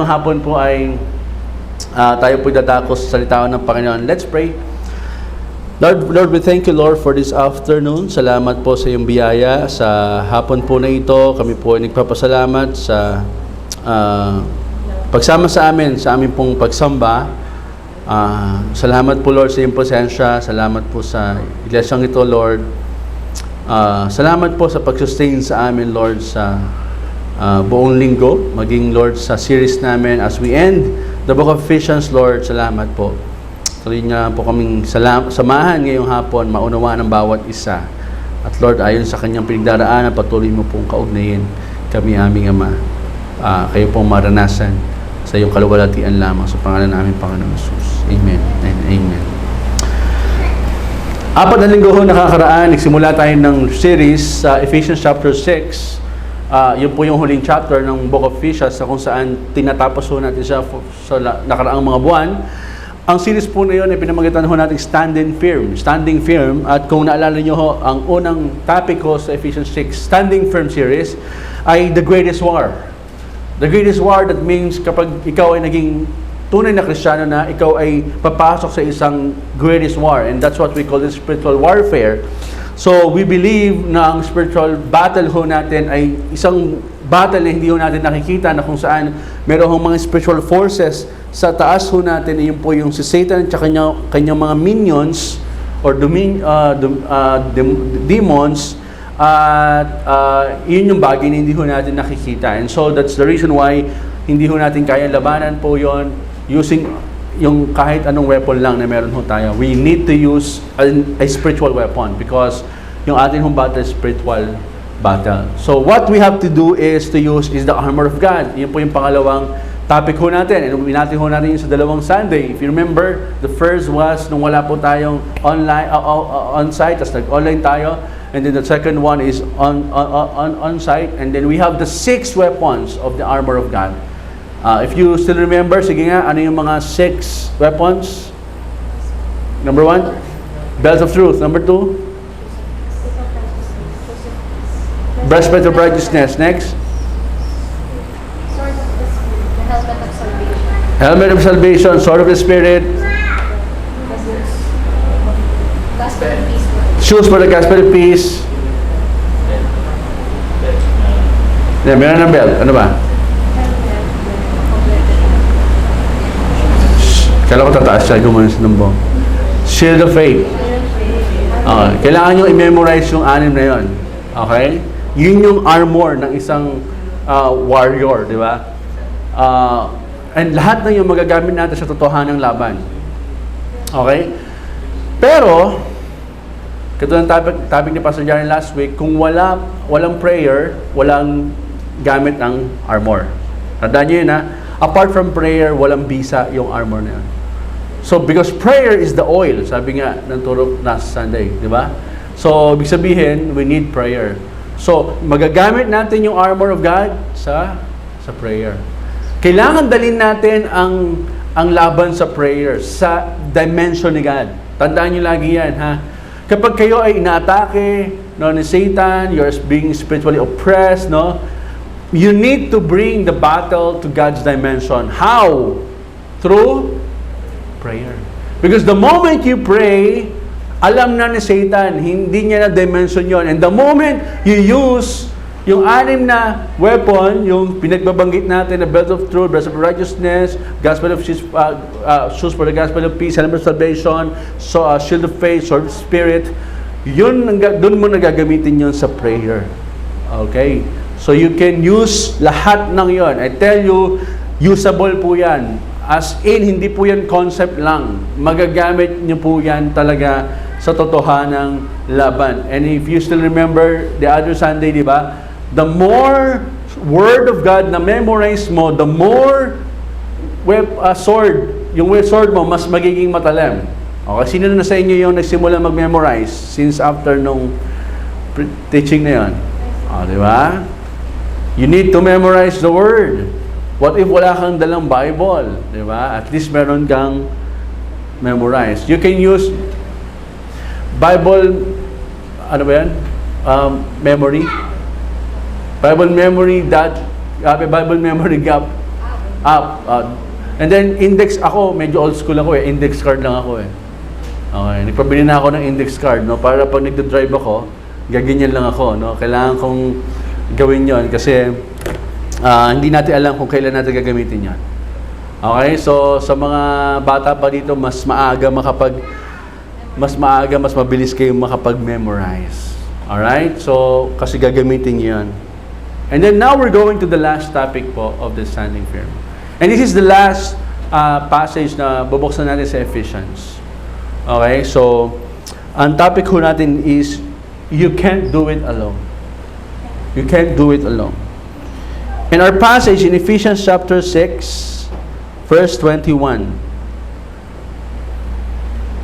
ngayong hapon po ay tayo po dadako sa salita ng Panginoon. Let's pray. Lord, we thank you, Lord, for this afternoon. Salamat po sa iyong biyaya. Sa hapon po na ito, kami po ay nagpapasalamat sa pagsama sa amin, sa aming pong pagsamba. Salamat po, Lord, sa iyong presensya. Salamat po sa iglesyang ito, Lord. Salamat po sa pag-sustain sa amin, Lord, sa buong linggo. Maging, Lord, sa series namin as we end the book of Ephesians, Lord. Salamat po. Tuloy nga po kaming samahan ngayong hapon, maunawaan ng bawat isa. At Lord, ayon sa kanyang pinagdaraanan, patuloy mo pong kaugnayin kami, aming Ama. Kayo pong maranasan sa iyong kaluwalhatian lamang sa pangalan namin, Panginoon Jesus. Amen and amen. 4 na linggo ho nakakaraan, nagsimula tayo ng series sa Ephesians chapter 6. Yun po yung huling chapter ng book of Ephesians kung saan tinatapos ho natin siya sa nakaraang mga buwan. Ang series po na yun ay pinamagitan ho natin standing firm. At kung naalala nyo ho, ang unang topic ko sa Ephesians 6 standing firm series ay the greatest war. The greatest war, that means kapag ikaw ay naging tunay na Kristiyano na, ikaw ay papasok sa isang greatest war. And that's what we call the spiritual warfare. So we believe na ang spiritual battle ho natin ay isang battle na hindi ho natin nakikita, na kung saan meron hong mga spiritual forces sa taas ho natin. Yun po yung si Satan at kanyang mga minions or demons. At yun yung bagay na hindi ho natin nakikita. And so that's the reason why hindi ho natin kaya labanan po yon using yung kahit anong weapon lang na meron ho tayo. We need to use a spiritual weapon because yung ating hong battle is spiritual battle. So what we have to do is to use the armor of God. Yun po yung pangalawang topic ho natin. And natin ho natin yun sa dalawang Sunday. If you remember, the first was nung wala po tayong online, on-site, tapos nag-online tayo. And then the second one is on-site. And then we have the 6 weapons of the armor of God. If you still remember, sige nga, ano yung mga 6 weapons? Number 1, belt of truth. Number 2, breastplate of righteousness. Next, helmet of salvation, sword of the Spirit, shoes for the gospel of peace. Meron ng belt. Ano ba? Kala ko tataas siya, gumana sa numbong. Shield of faith. Kailangan nyo i-memorize yung 6 na yon. Okay? Yun yung armor ng isang warrior, di ba? And lahat na yung magagamit natin sa totohanang laban. Okay? Pero, katulad ng topic ni Pastor Jaren last week, kung walang prayer, walang gamit ang armor. Tandaan nyo yun, ha? Apart from prayer, walang bisa yung armor na yun. So, because prayer is the oil, sabi nga ng turo last Sunday, di ba? So, ibig sabihin, we need prayer. So, magagamit natin yung armor of God sa prayer. Kailangan dalhin natin ang laban sa prayer, sa dimension ni God. Tandaan nyo lagi yan, ha? Kapag kayo ay inaatake ni Satan, you're being spiritually oppressed, you need to bring the battle to God's dimension. How? Through prayer. Because the moment you pray, alam na ni Satan, hindi niya na dimension yon. And the moment you use yung 6 na weapon, yung pinagbabanggit natin, the belt of truth, breastplate of righteousness, gospel of shoes for the gospel of peace, helmet of salvation, shield of faith, sword of spirit, doon mo nagagamitin yun sa prayer. Okay? So you can use lahat ng yon. I tell you, usable po yan. As in, hindi po yan concept lang. Magagamit nyo po yan talaga sa totohanang laban. And if you still remember the other Sunday, di ba? The more Word of God na memorize mo, the more sword, yung sword mo, mas magiging matalim. Okay, sino na sa inyo yung nagsimula mag-memorize since after nung teaching na yun? Di ba? You need to memorize the Word. What if wala kang dalang Bible? Di ba? At least meron kang memorize. You can use Bible, ano ba yan? Memory. Bible memory gap. And then index ako, medyo old school ako eh. Index card lang ako eh. Okay, nagpabili na ako ng index card, no, para pag nagdo-drive ako, gaganyan lang ako, no. Kailangan kong gawin 'yon kasi hindi natin alam kung kailan natin gagamitin 'yan. Okay? So sa mga bata pa dito, mas mabilis kayong makapag-memorize. All right? So kasi gagamitin 'yan. And then now we're going to the last topic po of the standing firm. And this is the last passage na bubuksan natin sa Ephesians. Okay, so ang topic ko natin is you can't do it alone. You can't do it alone. In our passage in Ephesians chapter 6, verse 21.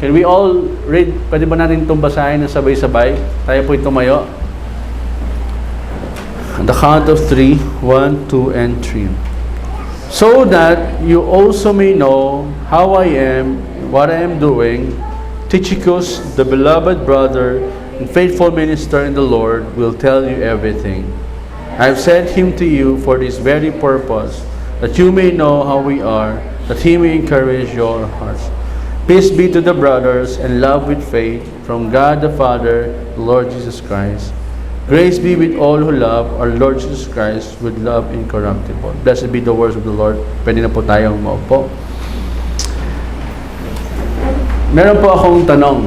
Can we all read? Pwede ba natin itong basahin ng sabay-sabay? Tayo po tumayo. On the count of 3, 1, 2, and 3. So that you also may know how I am, what I am doing, Tychicus, the beloved brother and faithful minister in the Lord, will tell you everything. I have sent him to you for this very purpose, that you may know how we are, that he may encourage your hearts. Peace be to the brothers, and love with faith, from God the Father, the Lord Jesus Christ. Grace be with all who love our Lord Jesus Christ with love incorruptible. Blessed be the words of the Lord. Pwede na po tayong maupo. Meron po akong tanong.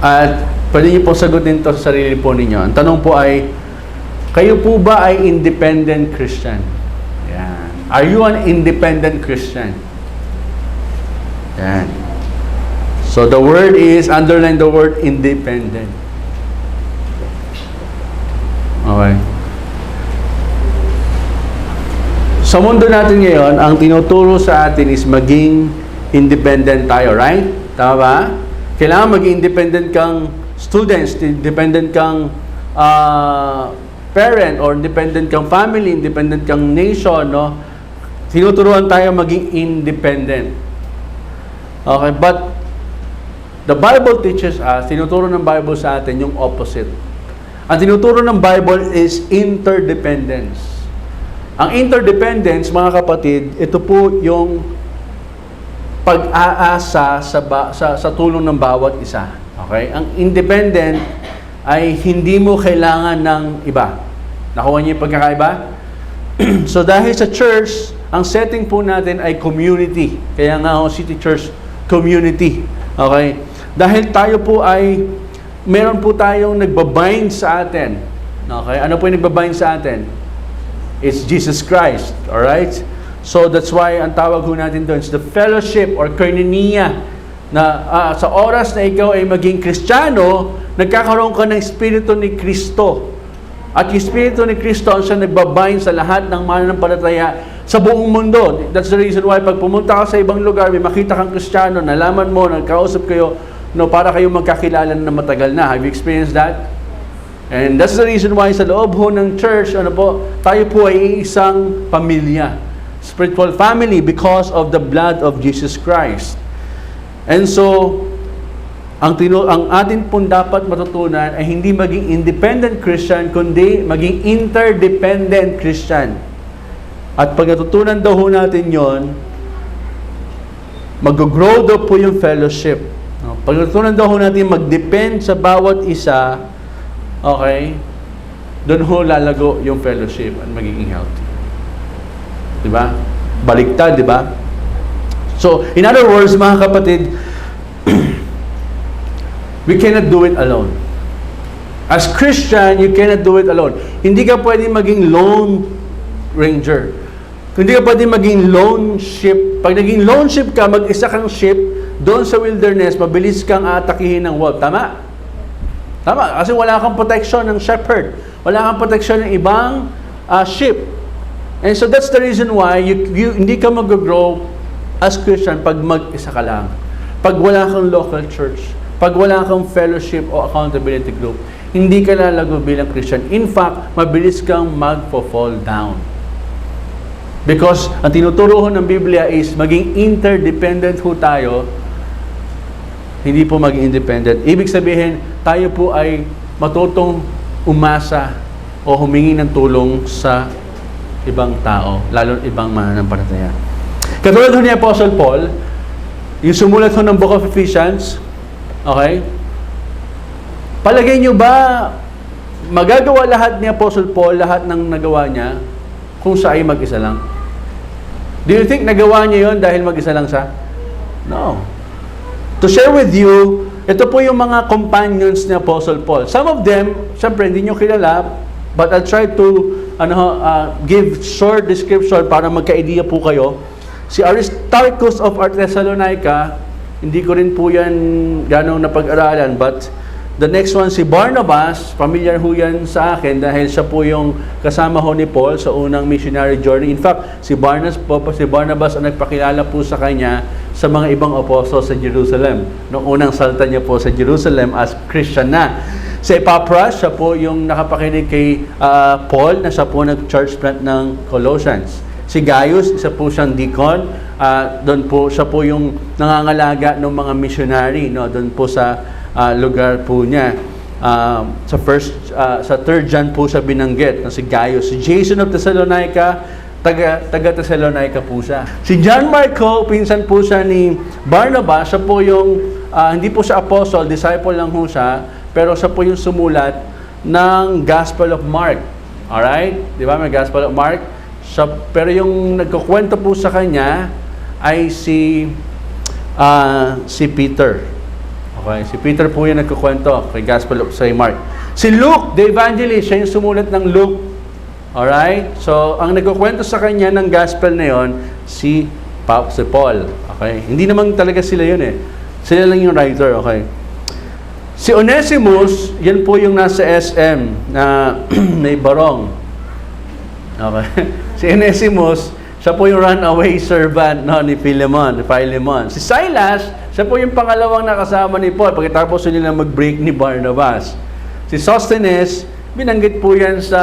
At pwede niyo po sagutin ito sa sarili po ninyo. Ang tanong po ay, kayo po ba ay independent Christian? Yan. Are you an independent Christian? Yan. So the word is, underline the word independent. Okay. Sa mundo natin ngayon, ang tinuturo sa atin is maging independent tayo, right? Tama ba? Kailangan maging independent kang students, independent kang parent, or independent kang family, independent kang nation, no? Tinuturuan tayo maging independent. Okay, but the Bible teaches us, tinuturo ng Bible sa atin yung opposite. Ang tinuturo ng Bible is interdependence. Ang interdependence, mga kapatid, ito po yung pag-aasa sa tulong ng bawat isa. Okay? Ang independent ay hindi mo kailangan ng iba. Nakuha niyo yung pagkakaiba? So dahil sa church, ang setting po natin ay community. Kaya nga City Church community. Okay? Dahil tayo po ay meron po tayong nagbabind sa atin. Okay? Ano po yung nagbabind sa atin? It's Jesus Christ. Alright? So that's why ang tawag ho natin doon is the fellowship or koinonia, na sa oras na ikaw ay maging Kristiyano, nagkakaroon ka ng Espiritu ni Kristo. At yung Espiritu ni Kristo ang siya nagbabind sa lahat ng mananampalataya sa buong mundo. That's the reason why pag pumunta ka sa ibang lugar, may makita kang Kristiyano, nalaman mo, nagkausap kayo, no, para kayo magkakilala na matagal na. Have you experienced that? And that's the reason why sa loob ho ng church, tayo po ay isang pamilya. Spiritual family because of the blood of Jesus Christ. And so, ang atin pong dapat matutunan ay hindi maging independent Christian, kundi maging interdependent Christian. At pag natutunan daw ho natin yon, mag-grow daw po yung fellowship. Pag natutunan daw ho natin mag-depend sa bawat isa, okay, doon ho lalago yung fellowship at magiging healthy. Diba? Baliktad, diba? So, in other words, mga kapatid, we cannot do it alone. As Christian, you cannot do it alone. Hindi ka pwedeng maging lone ranger. Hindi ka pwedeng maging lone ship. Pag naging lone ship ka, mag-isa kang ship, doon sa wilderness, mabilis kang atakihin ng wolf. Tama? Tama. Kasi wala kang protection ng shepherd. Wala kang protection ng ibang ship. And so that's the reason why you hindi ka mag-grow as Christian pag mag-isa ka lang. Pag wala kang local church, pag wala kang fellowship o accountability group, hindi ka lalago bilang Christian. In fact, mabilis kang mag-fall down. Because ang tinuturo ho ng Biblia is maging interdependent ho tayo, hindi po maging independent. Ibig sabihin, tayo po ay matutong umasa o humingi ng tulong sa ibang tao, lalo ibang mananampalataya. Katulad ni Apostle Paul, yung sumulat ng Book of Ephesians, okay? Palagay nyo ba, magagawa lahat ni Apostle Paul, lahat ng nagawa niya, kung siya ay mag-isa lang? Do you think nagawa niya yon dahil mag-isa lang siya? No. To share with you, ito po yung mga companions ni Apostle Paul. Some of them, syempre, hindi nyo kilala, but I'll try to give short description para magka-idea po kayo. Si Aristarchus of Thessalonica, hindi ko rin po yan ganong napag-aralan, but the next one, si Barnabas, familiar ho yan sa akin dahil siya po yung kasama ho ni Paul sa unang missionary journey. In fact, si Barnabas ang nagpakilala po sa kanya sa mga ibang apostles sa Jerusalem. Noong unang salta niya po sa Jerusalem as Christian na. Si Epaphras, siya po yung nakapakinig kay Paul na siya po nag-church plant ng Colossians. Si Gaius, isa po siyang deacon. Doon po, siya po yung nangangalaga ng mga missionary, no? Doon po sa lugar po niya. Sa 3 John po siya binanggit, no? Si Gaius. Si Jason of Thessalonica, taga Thessalonica po siya. Si John Marco, pinsan po siya ni Barnabas, siya po yung, hindi po siya apostle, disciple lang po siya, pero siya po yung sumulat ng Gospel of Mark. Alright? Di ba? May Gospel of Mark. Pero yung nagkukwento po sa kanya ay si Peter. Okay? Si Peter po yung nagkukwento kay Gospel of Mark. Si Luke, the evangelist, siya yung sumulat ng Luke. Alright? So, ang nagkukwento sa kanya ng Gospel na yon si Paul. Okay? Hindi naman talaga sila yun eh. Sila lang yung writer. Okay? Si Onesimus, yan po yung nasa SM na may barong. Okay. Si Onesimus, siya po yung runaway servant ni Philemon. Si Silas, siya po yung pangalawang nakasama ni Paul pagkatapos nila mag-break ni Barnabas. Si Sosthenes, binanggit po yan sa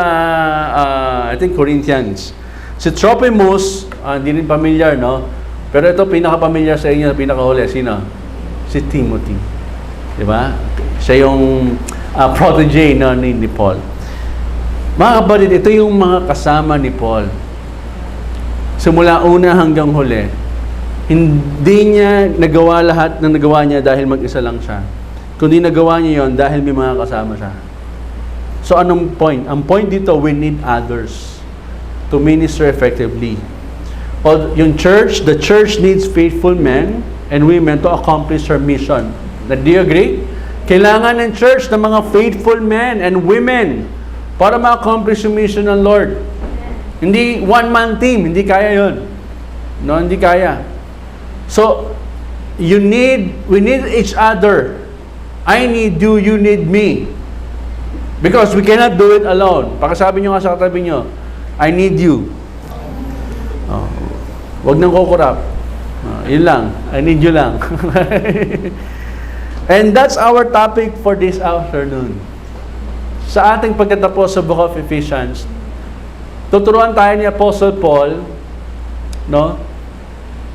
I think Corinthians. Si Trophimus, hindi rin familiar, no? Pero ito pinaka-familiar sa inyo, pinaka-huli, sino? Si Timothy. Di ba? Siya yung protege ni Paul. Mga kapatid, ito yung mga kasama ni Paul. Simula una hanggang huli, hindi niya nagawa lahat ng nagawa niya dahil mag-isa lang siya. Kundi nagawa niya yon dahil may mga kasama siya. So anong point? Ang point dito, we need others to minister effectively. The church needs faithful men and women to accomplish her mission. Do you agree? Kailangan ng church ng mga faithful men and women para ma-accomplish yung mission ng Lord. Hindi one-man team, hindi kaya yun. No, hindi kaya. So, we need each other. I need you, you need me. Because we cannot do it alone. Pakasabi nyo nga sa katabi nyo, I need you. Wag nang kukurap. Yun lang. I need you lang. And that's our topic for this afternoon. Sa ating pagtatapos sa Book of Ephesians, tuturuan tayo ni Apostle Paul, no?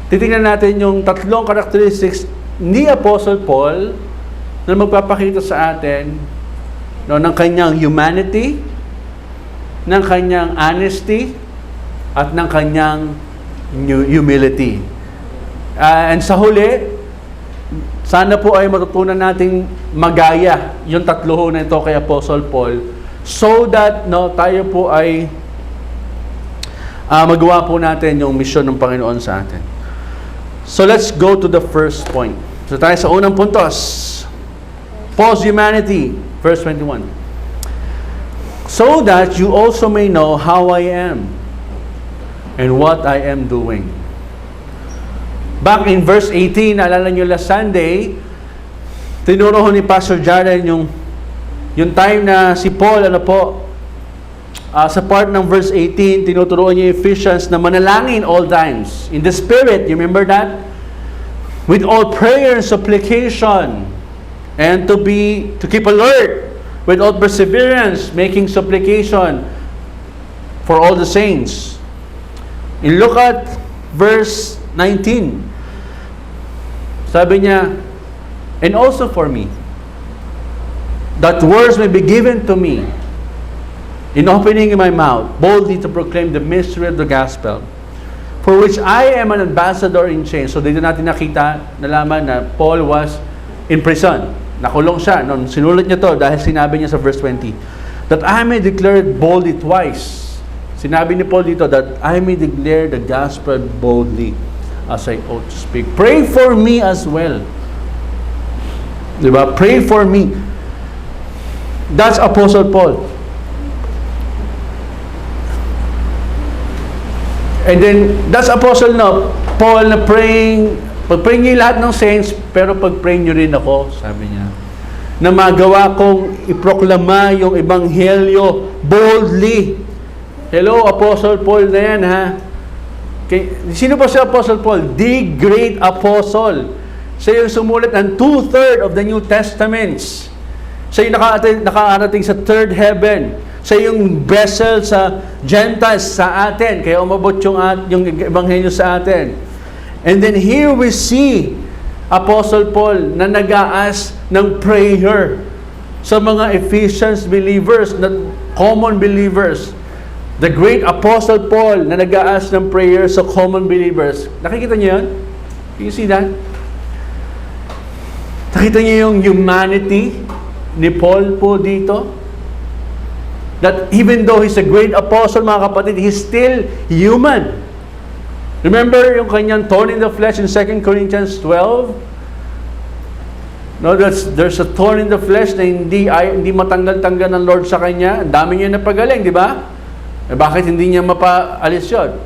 Titingnan natin yung tatlong characteristics ni Apostle Paul na magpapakita sa atin, no, ng kanyang humanity, ng kanyang honesty, at ng kanyang humility. And sa huli, sana po ay matutunan nating magaya yung tatlo na ito kay Apostle Paul so that tayo po ay magawa po natin yung mission ng Panginoon sa atin. So let's go to the first point. So tayo sa unang puntos. Paul's humanity, verse 21. So that you also may know how I am and what I am doing. Back in verse 18, naalala nyo last Sunday, tinuro ni Pastor Jaren yung time na si Paul, sa part ng verse 18, tinuturuan niya yung Ephesians na manalangin all times. In the Spirit, you remember that? With all prayer and supplication, and to keep alert, with all perseverance, making supplication for all the saints. And look at verse 19. Sabi niya, and also for me, that words may be given to me, in opening my mouth, boldly to proclaim the mystery of the gospel, for which I am an ambassador in chains. So dito natin nalaman na Paul was in prison. Nakulong siya. Nung sinulat niya to dahil sinabi niya sa verse 20, that I may declare it boldly twice. Sinabi ni Paul dito that I may declare the gospel boldly as I ought to speak. Pray for me as well. Diba? Pray for me. That's Apostle Paul. And then, that's Apostle Paul na praying, pag-pray niyo lahat ng saints, pero pag-pray niyo rin ako, sabi niya, na magawa kong iproklama yung ebanghelyo boldly. Hello, Apostle Paul na yan, ha? Sino pa si Apostle Paul? The great apostle. Siya yung sumulat ng 2/3 of the New Testaments. Siya yung nakarating sa third heaven. Siya yung vessel sa Gentiles sa atin. Kaya umabot yung ebanghelyo sa atin. And then here we see Apostle Paul na nag-aas ng prayer sa mga Ephesians believers, na common believers. The great Apostle Paul na nag-aas ng prayer sa common believers. Nakikita niyo yun? Can you see that? Nakita niyo yung humanity ni Paul po dito? That even though he's a great apostle, mga kapatid, he's still human. Remember yung kanyang thorn in the flesh in 2 Corinthians 12? No, there's a thorn in the flesh na hindi matanggal-tanggal ng Lord sa kanya. Ang dami niya napagaling, di ba? Eh, bakit hindi niya mapaalis yun?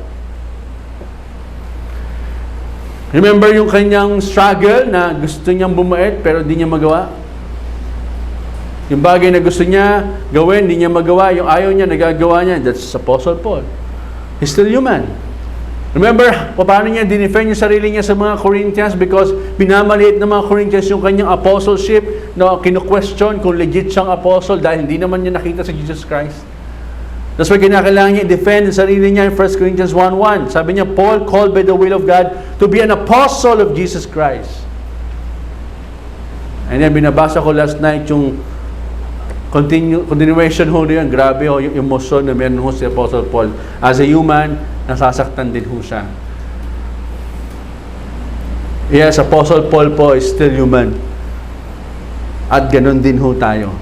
Remember yung kanyang struggle na gusto niyang bumait pero hindi niya magawa? Yung bagay na gusto niya gawin, hindi niya magawa. Yung ayaw niya, nagagawa niya. That's Apostle Paul. He's still human. Remember, paano niya dinefend yung sarili niya sa mga Corinthians because binamaliit ng mga Corinthians yung kanyang apostleship na kinu-question kung legit siyang apostle dahil hindi naman niya nakita si Jesus Christ. That's why kinakailangan niya i-defend yung sarili niya in 1 Corinthians 1:1. Sabi niya, Paul, called by the will of God to be an apostle of Jesus Christ. And then binabasa ko last night yung continuation ho yun. Grabe ho yung emosyon na meron ho si Apostle Paul. As a human, nasasaktan din ho siya. Yes, Apostle Paul po is still human. At ganun din ho tayo.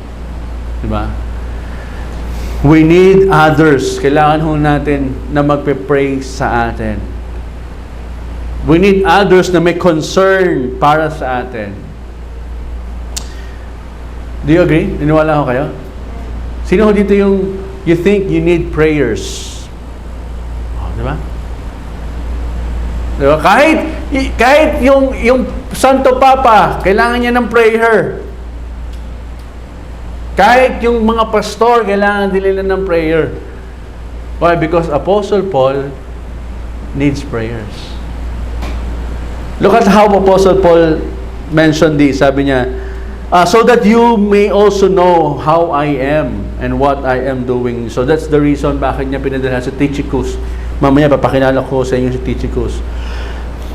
Diba? We need others. Kailangan ho natin na magpe-pray sa atin. We need others na may concern para sa atin. Do you agree? Niniwala ko kayo? Sino ho dito yung you think you need prayers? Oh, di ba? Di ba? Kahit yung Santo Papa, kailangan niya ng prayer. Kahit yung mga pastor, kailangan din nila ng prayer. Why? Because Apostle Paul needs prayers. Look at how Apostle Paul mentioned this. Sabi niya, so that you may also know how I am and what I am doing. So that's the reason bakit niya pinadala sa Tychicus. Mamaya papakilala ko sa inyo si Tychicus.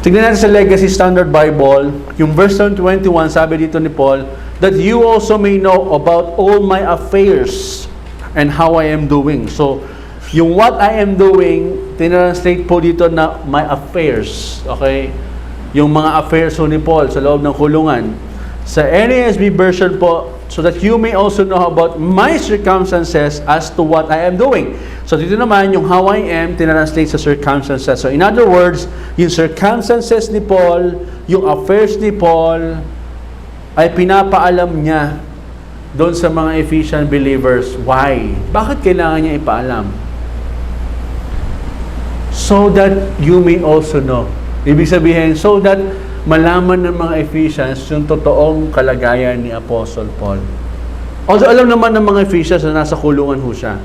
Tignan natin sa Legacy Standard Bible, yung verse 21, sabi dito ni Paul, that you also may know about all my affairs and how I am doing. So, yung what I am doing, tinranslate po dito na my affairs. Okay? Yung mga affairs ho ni Paul sa loob ng kulungan. Sa NASB version po, so that you may also know about my circumstances as to what I am doing. So dito naman, yung how I am, tinranslate sa circumstances. So in other words, yung circumstances ni Paul, yung affairs ni Paul, ay pinapaalam niya doon sa mga Ephesian believers. Why? Bakit kailangan niya ipaalam? So that you may also know. Ibig sabihin, so that malaman ng mga Ephesians yung totoong kalagayan ni Apostle Paul. Although alam naman ng mga Ephesians na nasa kulungan ho siya.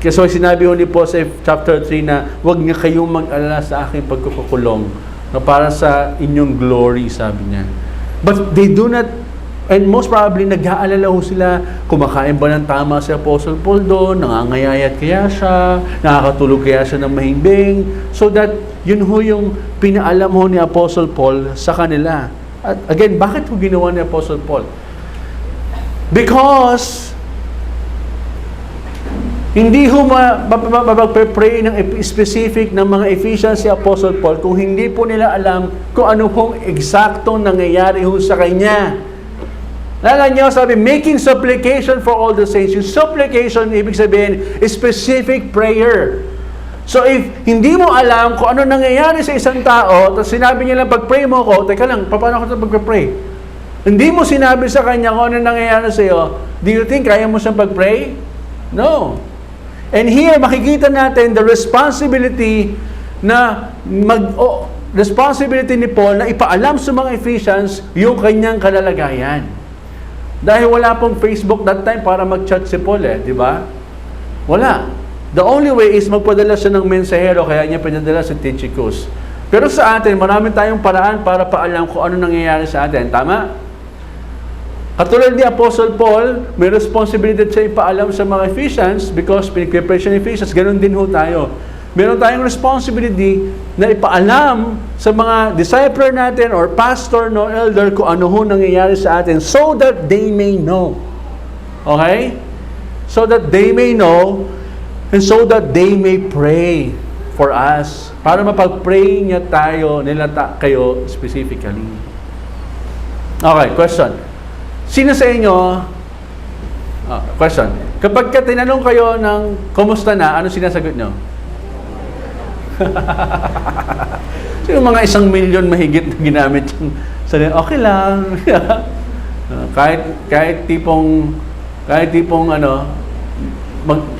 Kasi sinabi ho ni Paul sa chapter 3 na huwag niya kayong mag-alala sa aking pagkukulong na para sa inyong glory, sabi niya. But they do not, and most probably nag-aalala ho sila, kumakain ba ng tama si Apostle Paul doon, nangangayayat kaya siya, nakakatulog kaya siya ng mahimbing, so that yun ho yung pinaalam ho ni Apostle Paul sa kanila. At again, bakit ho ginawa ni Apostle Paul? Because Hindi ho magpe-pray ng specific ng mga Ephesians si Apostle Paul kung hindi po nila alam kung ano pong eksaktong nangyayari ho sa kanya. Lala niyo, sabi, making supplication for all the saints. Yung supplication, ibig sabihin, specific prayer. So if hindi mo alam kung ano nangyayari sa isang tao, tapos sinabi niya lang, pag-pray mo ko, teka lang, paano ko ito pag-pray? Hindi mo sinabi sa kanya kung ano nangyayari sa iyo, do you think kaya mo siyang pag-pray? No. And here, makikita natin the responsibility na responsibility ni Paul na ipaalam sa mga Ephesians yung kanyang kalalagayan. Dahil wala pong Facebook that time para mag-chat si Paul di ba? Wala. The only way is magpadala siya ng mensahero, kaya niya pinadala si Tychicus. Pero sa atin, marami tayong paraan para paalam kung ano nangyayari sa atin. Tama? Katulad ni Apostle Paul, may responsibility siya ipaalam sa mga Ephesians because pinag-prepare siya ng Ephesians, ganun din ho tayo. Meron tayong responsibility na ipaalam sa mga discipler natin or pastor no elder kung ano ho nangyayari sa atin so that they may know. Okay? So that they may know and so that they may pray for us. Para mapag-pray niya nila kayo specifically. Okay, question. Sino sa inyo, question, kapag tinanong kayo ng kumusta na, ano sinasagot nyo? Sino mga 1 milyon mahigit na ginamit yung sabi, okay lang. kahit tipong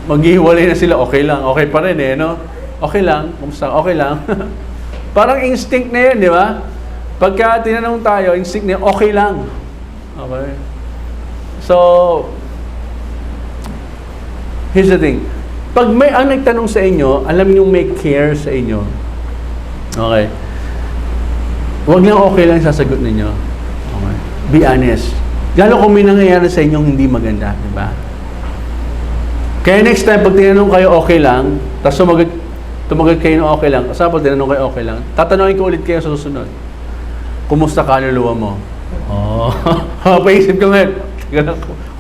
maghihiwalay na sila, okay lang, okay pa rin no? Okay lang, kumusta, okay lang. Parang instinct na yun, di ba? Pagka tinanong tayo, instinct na yun, okay lang. Okay. So, here's the thing. Pag may ang nagtanong sa inyo, alam niyo may care sa inyo. Okay. Huwag lang okay lang sasagot ninyo. Okay. Be honest. Lalo kung may nangyayari sa inyong hindi maganda, di ba? Kaya next time, pag tinanong kayo okay lang, tapos tumagot kayo ng okay lang, kasi pag tinanong kayo okay lang, tatanungin ko ulit kayo sa susunod. Kumusta kaluluwa mo? Paisip ko ngayon,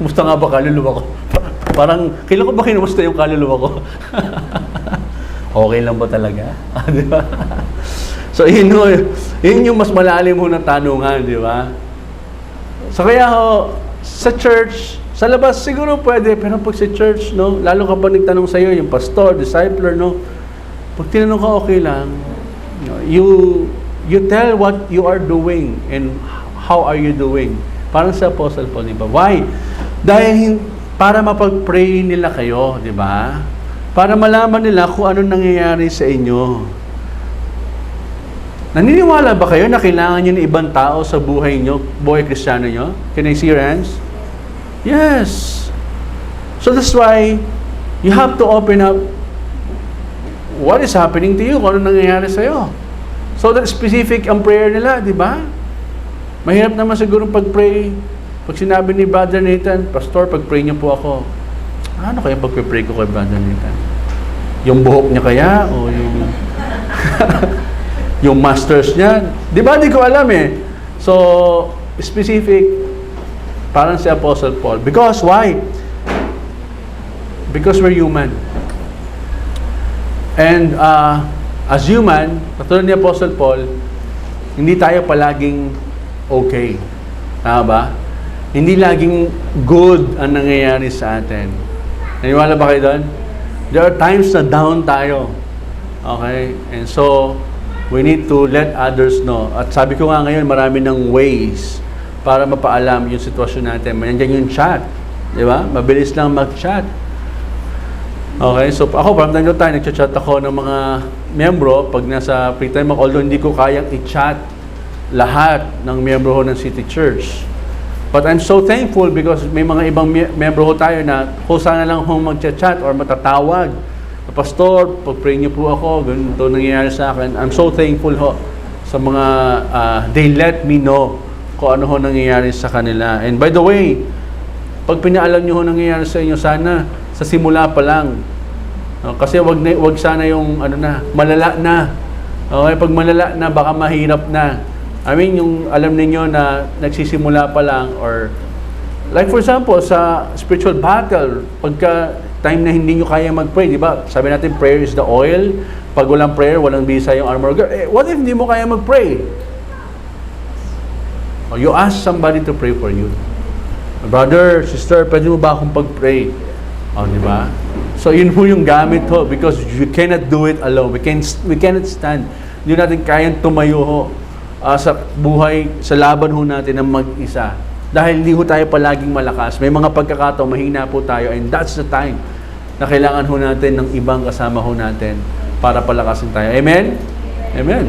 kumusta nga ba kaluluwa ko? Parang, kailan ko ba kinumusta yung kaluluwa ko? Okay lang ba talaga? Di ba? So, yun yung mas malalim mo na tanungan, di ba? So, kaya sa church, sa labas siguro pwede, pero pag sa church, no, lalo kapag nagtanong sa'yo, yung pastor, discipler, no, pag tinanong ka okay lang, you tell what you are doing and how are you doing? Parang sa Apostle Paul, di ba? Why? Dahil para mapag-pray nila kayo, di ba? Para malaman nila kung ano nangyayari sa inyo. Naniniwala ba kayo na kailangan nyo ng ibang tao sa buhay nyo, buhay Kristiyano nyo? Can I see your hands? Yes. So that's why you have to open up what is happening to you, kung ano nangyayari sa'yo. So that specific ang prayer nila, di ba? Mahirap naman siguro pag-pray. Pag sinabi ni Brother Nathan, Pastor, pag-pray niyo po ako. Ano kaya pag-pray ko kay Brother Nathan? Yung buhok niya kaya? O yung yung masters niya? Di ba? Di ko alam So, specific, parang si Apostle Paul. Because why? Because we're human. And as human, katulad ni Apostle Paul, hindi tayo palaging okay. Tama ba? Hindi laging good ang nangyayari sa atin. Naniwala ba kayo doon? There are times na down tayo. Okay? And so, we need to let others know. At sabi ko nga ngayon, marami ng ways para mapaalam yung sitwasyon natin. Nandiyan yung chat. Di ba? Mabilis lang mag-chat. Okay? So, ako, from time to time, nag-chat ako ng mga membro pag nasa free time ako, although hindi ko kayang i-chat lahat ng membro ho ng City Church. But I'm so thankful because may mga ibang membro ho tayo na kung sana lang ho mag-chat or matatawag. Pastor, pag-pray niyo po ako, ganito nangyayari sa akin. I'm so thankful ho sa mga they let me know kung ano ho nangyayari sa kanila. And by the way, pag pinaalam niyo ho nangyayari sa inyo, sana sa simula pa lang. Kasi wag sana yung malala na. Okay, pag malala na, baka mahirap na. I mean, yung alam niyo na nagsisimula pa lang or like for example, sa spiritual battle, pagka time na hindi nyo kaya mag-pray, di ba? Sabi natin, prayer is the oil. Pag walang prayer, walang bisa yung armor. What if hindi mo kaya mag-pray? You ask somebody to pray for you. Brother, sister, pwede mo ba akong pag-pray? Di ba? So, yun po yung gamit ho, because you cannot do it alone. We cannot stand. Hindi natin kayang tumayo ho sa buhay, sa laban ho natin ng mag-isa. Dahil hindi ho tayo palaging malakas. May mga pagkakataon, mahina po tayo, and that's the time na kailangan ho natin ng ibang kasama ho natin para palakasin tayo. Amen? Amen.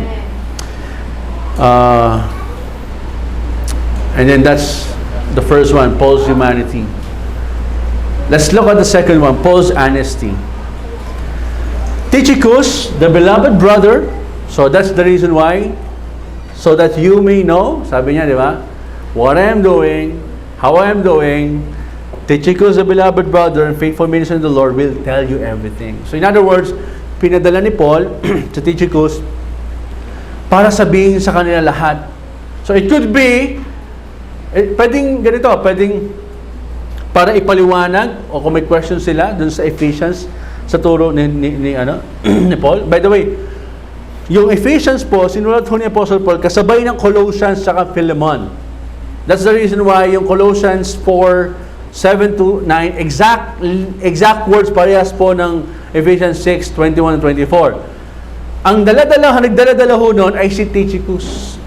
And then that's the first one, Paul's humanity. Let's look at the second one, Paul's honesty. Tychicus, the beloved brother, so that's the reason why, so that you may know, sabi niya, di ba? What I am doing, how I am doing, Tychicus, the beloved brother and faithful minister in the Lord, will tell you everything. So in other words, pinadala ni Paul sa Tychicus para sabihin sa kanila lahat. So it could be, pwedeng ganito, pwedeng para ipaliwanag o kung may question sila dun sa Ephesians sa turo ni Paul. By the way, yung Ephesians po, sinulat ho ni Apostle Paul kasabay ng Colossians saka Philemon. That's the reason why yung Colossians 4:7-9, exact words parehas po ng Ephesians 6:21 and 24. Ang nagdala-dala ho noon ay si Tychicus.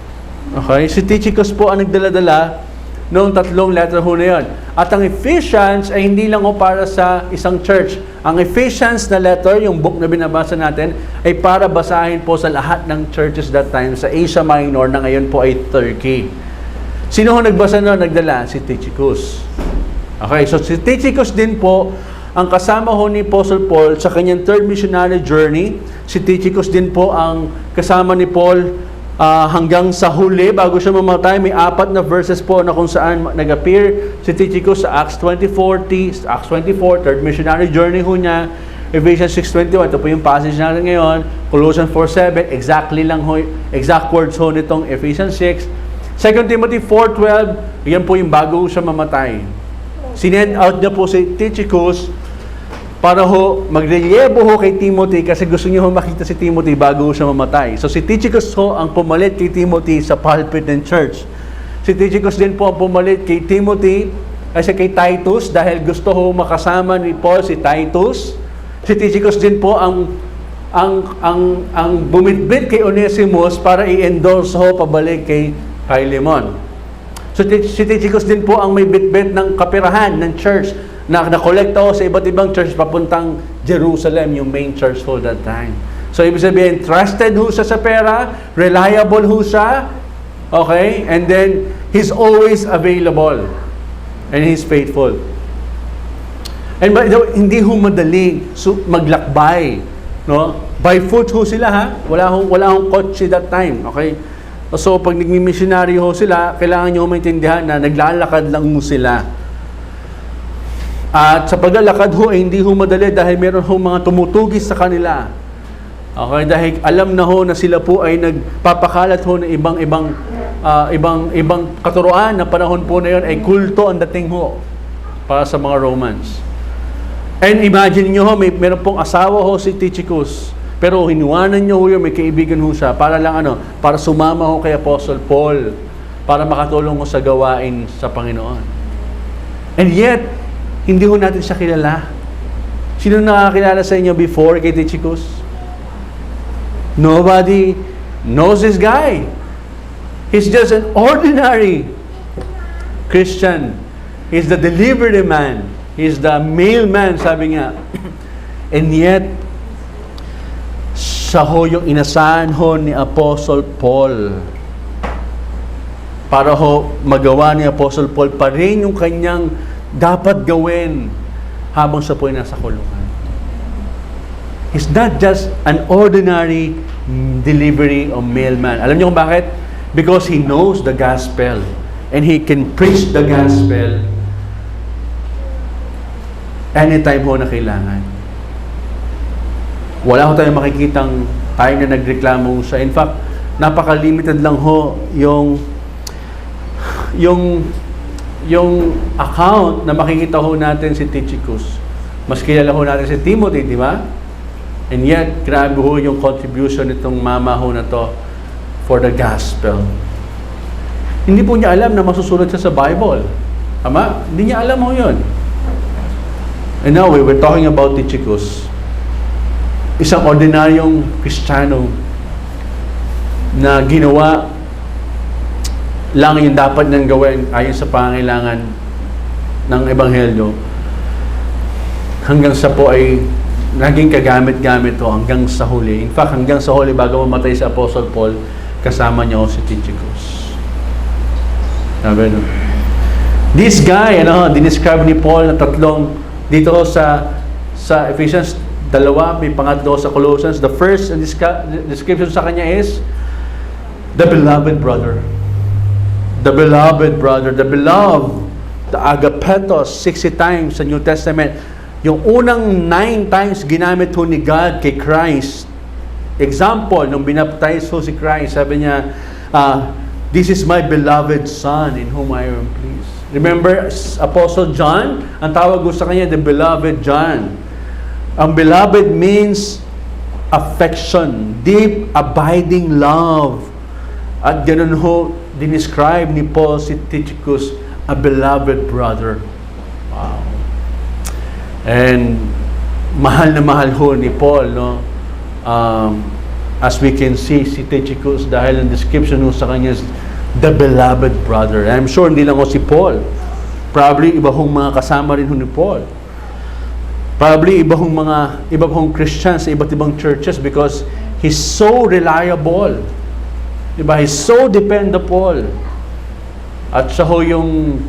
Okay? Si Tychicus po ang nagdala-dala noong tatlong letter ho na yun. At ang Ephesians ay hindi lang ho para sa isang church. Ang Ephesians na letter, yung book na binabasa natin, ay para basahin po sa lahat ng churches that time sa Asia Minor na ngayon po ay Turkey. Sino ho nagbasa noon? Nagdala? Si Tychicus. Okay, so si Tychicus din po, ang kasama ho ni Apostle Paul sa kanyang third missionary journey. Si Tychicus din po ang kasama ni Paul hanggang sa huli, bago siya mamatay. May 4 na verses po na kung saan nag-appear si Tychicus sa Acts 20:40, Acts 24, third missionary journey ho niya, Ephesians 6:21, ito po yung passage natin ngayon, Colossians 4:7, exactly lang ho, exact words ho nitong Ephesians 6, 2 Timothy 4:12, yan po yung bago siya mamatay. Sinend out niya po si Tychicus para ho magrelyebo ho kay Timothy kasi gusto niya ho makita si Timothy bago siya mamatay. So si Tychicus ho ang pumalit kay Timothy sa pulpit ng church. Si Tychicus din po ang pumalit kay Timothy kasi kay Titus dahil gusto ho makasama ni Paul si Titus. Si Tychicus din po ang bumitbit kay Onesimus para i-endorse ho pabalik kay Philemon. So si Tychicus din po ang may bitbit ng kapirahan ng church na nakolekta ho sa iba't ibang church papuntang Jerusalem, yung main church ho that time. So ibig sabihin, trusted ho siya sa pera, reliable ho siya, okay? And then, he's always available. And he's faithful. And by the way, hindi ho madali maglakbay. No? By foot ho sila ha. Wala hong kotse that time. Okay? So pag nagmi-missionary ho sila, kailangan nyo maintindihan na naglalakad lang ho sila. At sa paglalakad ho, hindi ho madali dahil meron ho mga tumutugis sa kanila. Okay? Dahil alam na ho na sila po ay nagpapakalat ho ng ibang katuruan na panahon po na yun ay kulto ang dating ho para sa mga Romans. And imagine nyo ho, meron pong asawa ho si Tychicus. Pero hinuwanan nyo ho yun, may kaibigan ho siya para lang para sumama ho kay Apostle Paul para makatulong ho sa gawain sa Panginoon. And yet, hindi ho natin siya kilala. Sino nakakilala sa inyo before kay Tychicus? Nobody knows this guy. He's just an ordinary Christian. He's the delivery man. He's the mailman, sabi nga. And yet, siya ho yung inasahan ho ni Apostle Paul para ho magawa ni Apostle Paul pa rin yung kanyang dapat gawin habang siya po ay nasa kulungan. He's not just an ordinary delivery or mailman. Alam niyo kung bakit? Because he knows the gospel and he can preach the gospel anytime ho na kailangan. Wala ho tayong makikitang tayo na nagreklamo siya. In fact, napaka-limited lang ho yung account na makikita ho natin si Tychicus. Mas kilala ho natin si Timothy, di ba? And yet, grabe ho yung contribution nitong mama ho na to for the gospel. Hindi po niya alam na masusulat siya sa Bible. Tama? Hindi niya alam ho yun. And now, we're talking about Tychicus. Isang ordinaryong Kristiyano na ginawa lang yung dapat niyang gawin ayon sa pangailangan ng Ebanghelyo. Hanggang sa po ay naging kagamit-gamit to hanggang sa huli. In fact, hanggang sa huli bago mamatay si Apostle Paul, kasama niya si Tychicus. Sabi, no? This guy, dinescribe ni Paul na tatlong dito sa Ephesians 2, may pangatlo sa Colossians. The first description sa kanya is the beloved brother. The beloved brother. The beloved. The agapetos, 60 times sa New Testament. Yung unang 9 times ginamit ho ni God kay Christ. Example, nung binaptize ho si Christ, sabi niya, this is my beloved Son in whom I am pleased. Remember, Apostle John, ang tawag ko sa kanya, the beloved John. Ang beloved means affection, deep, abiding love. At ganun ho, dinescribe ni Paul si Tychicus, a beloved brother. Wow. And mahal na mahal ho ni Paul, no? As we can see, si Tychicus, dahil ang description ho sa kanya is the beloved brother. And I'm sure hindi lang ho si Paul. Probably iba hong mga kasama rin ho ni Paul. Probably iba hong Christians sa iba't ibang churches because he's so reliable. Diba? He's so dependable. At siya ho yung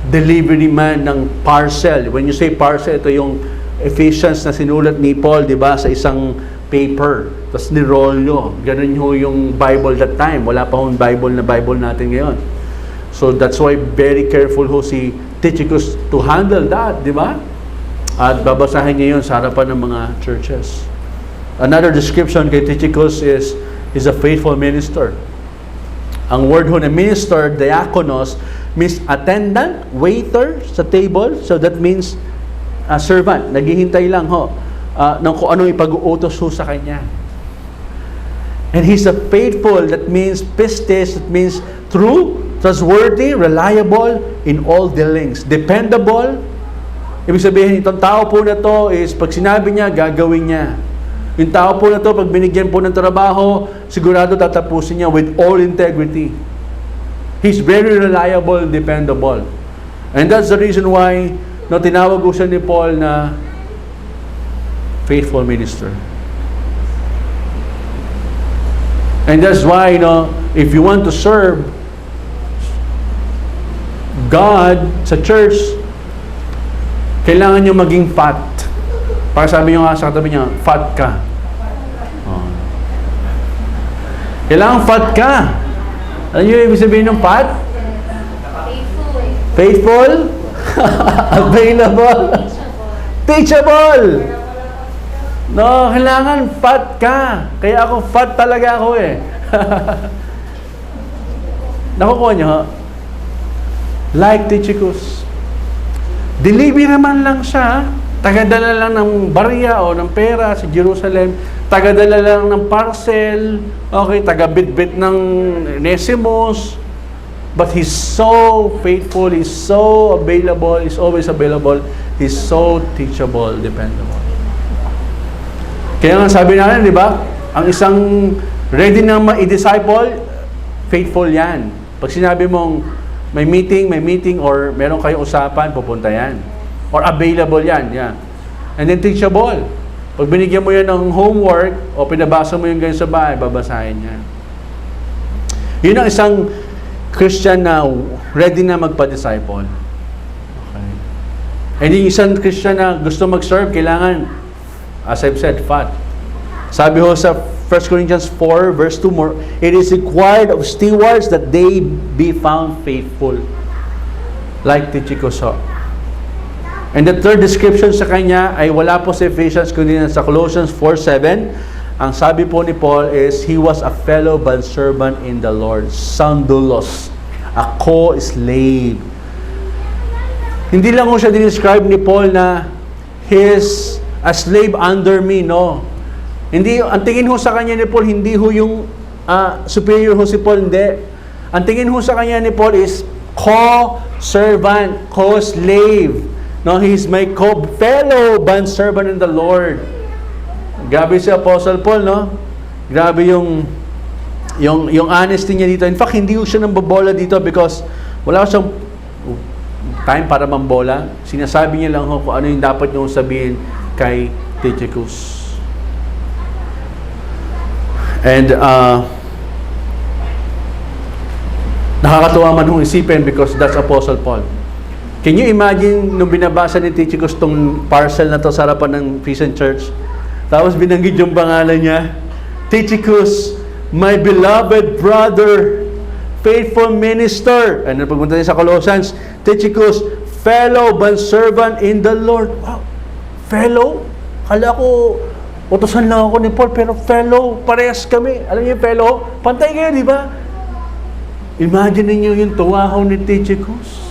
delivery man ng parcel. When you say parcel, ito yung Ephesians na sinulat ni Paul, di ba, sa isang paper. Tapos nirolyo. Ganun ho yung Bible that time. Wala pa hong Bible natin ngayon. So that's why very careful ho si Tychicus to handle that, di ba? At babasahin niya yun sa harapan ng mga churches. Another description kay Tychicus is a faithful minister. Ang word ho na minister, diakonos, means attendant, waiter sa table. So that means servant. Naghihintay lang ho ng kung anong ipag-uutos ho sa kanya. And he's a faithful, that means pistis, that means true, trustworthy, reliable in all dealings. Dependable. Ibig sabihin, itong tao po na to is pag sinabi niya, gagawin niya. Yung tao po na to, pag binigyan po ng trabaho, sigurado tatapusin niya with all integrity. He's very reliable and dependable. And that's the reason why tinawag ko siya ni Paul na faithful minister. And that's why, if you want to serve God sa church, kailangan nyo maging fat. Para sabi nyo nga sa katabi niya, fat ka. Kailangan fat ka. Ano yung ibig sabihin ng fat? Faithful? Available? Teachable? No, kailangan fat ka. Kaya ako, fat talaga ako eh. Nakukuha nyo, like Tychicus. Delivery naman lang siya. Tagadala lang ng barya o ng pera sa Jerusalem. Tagadala lang ng parcel. Okay, tagabit-bit ng Onesimus. But he's so faithful, he's so available, he's always available, he's so teachable, dependable. Kaya nga sabi natin, di ba? Ang isang ready na ma-disciple, faithful yan. Pag sinabi mong may meeting, or meron kayong usapan, pupunta yan. Or available yan, yeah. And then teachable. Pag binigyan mo yan ng homework, o pinabasa mo yung ganyan sa bahay, babasahin niya. Yun ang isang Christian na ready na magpa-disciple. Okay. And yung isang Christian na gusto mag-serve, kailangan, as I've said, fat. Sabi ho sa 1 Corinthians 4, verse 2 more, it is required of stewards that they be found faithful. Like Tychicus. And the third description sa kanya ay wala po sa Ephesians, kundi sa Colossians 4:7. Ang sabi po ni Paul is, he was a fellow bondservant in the Lord. Sandulos. A co-slave. Hindi lang ho siya describe ni Paul na he's a slave under me, no. Hindi, ang tingin ho sa kanya ni Paul, hindi ho yung superior ho si Paul, hindi. Ang tingin ho sa kanya ni Paul is co-servant, co-slave. No, he's my fellow bondservant in the Lord. Grabe si Apostle Paul, no? Grabe yung honesty niya dito. In fact, hindi ho siya nambobola dito because wala siyang time para mambola. Sinasabi niya lang ho kung ano yung dapat niyong sabihin kay Tychicus. And nakakatuwa man hong isipin because that's Apostle Paul. Can you imagine nung binabasa ni Tychicus tong parcel na to sa harapan ng Ephesian Church? Tapos binanggit yung pangalan niya, Tychicus, my beloved brother, faithful minister. And pagpunta niya sa Colossians, Tychicus, fellow bondservant in the Lord. Wow, fellow? Kala ko, utosan lang ako ni Paul, pero fellow, parehas kami. Alam niyo yung fellow? Pantay kayo, di ba? Imagine niyo yung tuwahaw ni Tychicus.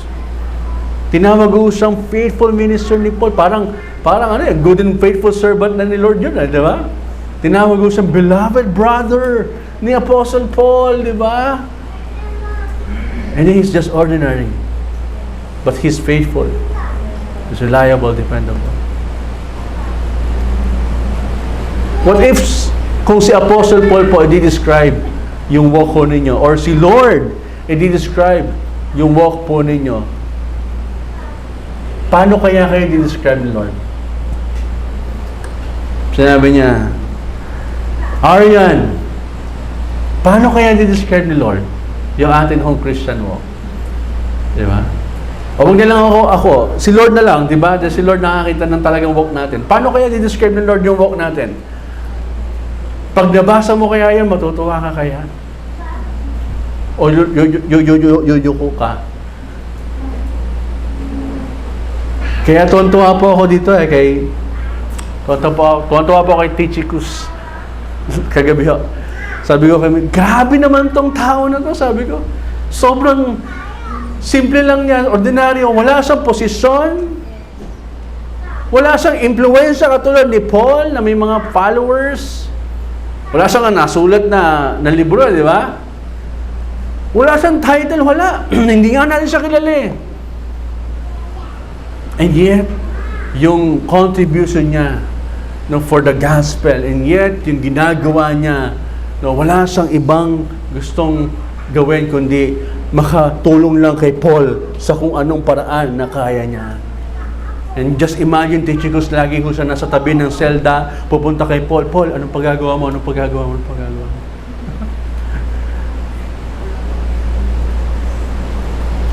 Tinawag ko siyang faithful minister ni Paul. Parang ano, good and faithful servant na ni Lord yun, di ba? Tinawag ko siyang beloved brother ni Apostle Paul, di ba? And he's just ordinary. But he's faithful. He's reliable, dependable. What if kung si Apostle Paul po i-describe yung walk po ninyo, or si Lord i-describe yung walk po ninyo, paano kaya kayo i-describe ni Lord? Sinabi niya, Aryan, paano kaya i-describe ni Lord yung atin hong Christian walk? Di ba? O huwag na lang ako, si Lord na lang, di ba? Dahil si Lord nakakita ng talagang walk natin. Paano kaya i-describe ni Lord yung walk natin? Pag nabasa mo kaya yan, matutuwa ka kaya? O yuyuko ka? Kaya tuwan-tuwa po ako dito tuwan-tuwa po kay Tychicus. Kagabi ho. Sabi ko kami, grabe naman tong tao na to, sabi ko. Sobrang simple lang niya, ordinaryo, wala siyang posisyon, wala siyang impluwensya katulad ni Paul na may mga followers. Wala siyang nasulat na libro, di ba? Wala siyang title, wala. Hindi nga natin siya kilala eh. And yet, yung contribution niya for the gospel, and yet, yung ginagawa niya, wala siyang ibang gustong gawin kundi makatulong lang kay Paul sa kung anong paraan na kaya niya. And just imagine, Tychicus, lagi ko siya nasa tabi ng selda, pupunta kay Paul, Paul, anong pagagawa mo? Anong pagagawa mo? Anong pagagawa mo?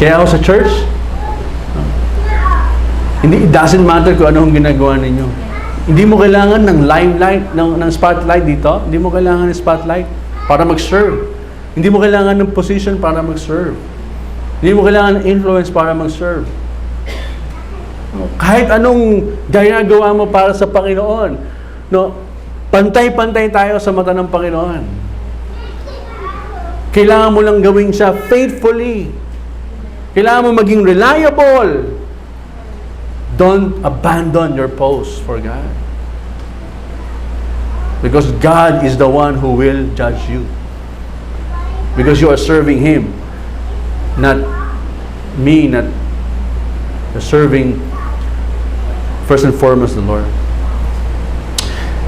Kaya ako sa church, it doesn't matter kung anong ginagawa ninyo. Hindi mo kailangan ng limelight, ng spotlight dito. Hindi mo kailangan ng spotlight para mag-serve. Hindi mo kailangan ng position para mag-serve. Hindi mo kailangan ng influence para mag-serve. Kahit anong ginagawa mo para sa Panginoon, pantay-pantay tayo sa mata ng Panginoon. Kailangan mo lang gawin siya faithfully. Kailangan mo maging reliable. Don't abandon your post for God. Because God is the one who will judge you. Because you are serving Him. Not me, not serving first and foremost the Lord.